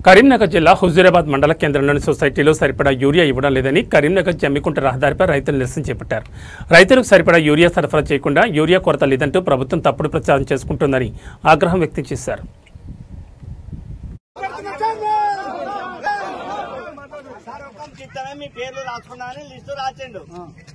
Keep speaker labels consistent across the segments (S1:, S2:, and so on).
S1: కరీంనగర్ జిల్లా హుజూరాబాద్ మండల కేంద్రంలోని సొసైటీలో సరిపడా యూరియా ఇవ్వడం లేదని కరీంనగర్ జమ్మికుంట రహదారిపై రైతులు నిరసన చేపట్టారు. రైతులకు సరిపడా యూరియా సరఫరా చేయకుండా యూరియా కొరత లేదంటూ ప్రభుత్వం తప్పుడు ప్రచారం చేసుకుంటోందని ఆగ్రహం వ్యక్తం చేశారు.
S2: మీ పేర్లు రాసుకున్నామని లిస్టు రాసిండు.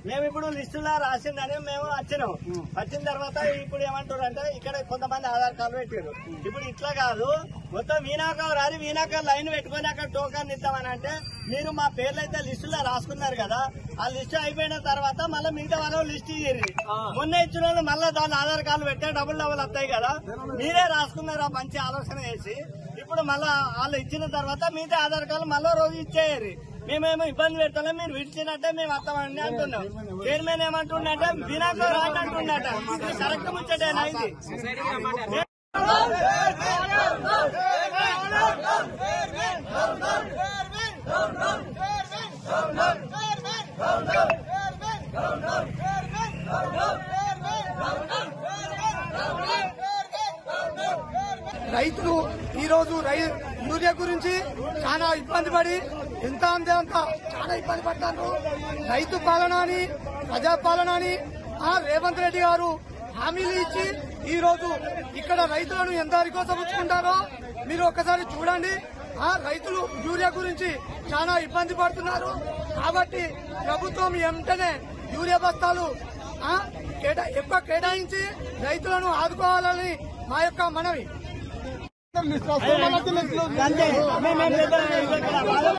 S2: మేము ఇప్పుడు లిస్టులో రాసిందని మేము వచ్చినాం. వచ్చిన తర్వాత ఇప్పుడు ఏమంటారంటే ఇక్కడ కొంతమంది ఆధార్ కార్డు పెట్టారు. ఇప్పుడు ఇట్లా కాదు, మొత్తం వీణాకర్ రాని వీణాకర్ లైన్ పెట్టుకుని అక్కడ టోకన్ ఇద్దామని అంటే మీరు మా పేర్లు అయితే లిస్టులో రాసుకున్నారు కదా, ఆ లిస్టు అయిపోయిన తర్వాత మళ్ళీ మిగతా వాళ్ళు లిస్ట్ ఇయ్యండి. మొన్న ఇచ్చిన వాళ్ళు మళ్ళీ దాని ఆధార్ కార్డు పెట్టే డబుల్ వస్తాయి కదా, మీరే రాసుకున్నారు ఆ మంచి ఆలోచన చేసి. ఇప్పుడు మళ్ళా వాళ్ళు ఇచ్చిన తర్వాత మిగతా ఆధార్ కార్డు మళ్ళీ రోజు ఇచ్చేయాలి. మేమేమో ఇబ్బంది పెడతాం, మీరు విడిచినట్టే మేము వస్తామని అంటున్నాం. చైర్మన్ ఏమంటుండే వీణాకర్ రాని అంటున్నట. కరెక్ట్ ముచ్చటేనా ఇది?
S3: రైతులు ఈ రోజు యూరియా గురించి చాలా ఇబ్బంది పడి ఎంత అంతే అంత చాలా ఇబ్బంది పడతారు. రైతు పాలన అని ప్రజాపాలన అని రేవంత్ రెడ్డి గారు హామీలు ఇచ్చి ఈ రోజు ఇక్కడ రైతులను ఎంత కోసం ఉంచుకుంటారో మీరు ఒక్కసారి చూడండి. రైతులు యూరియా గురించి చాలా ఇబ్బంది పడుతున్నారు. కాబట్టి ప్రభుత్వం వెంటనే యూరియా బస్తాలు ఎక్కువ కేటాయించి రైతులను ఆదుకోవాలని మా యొక్క మనవి.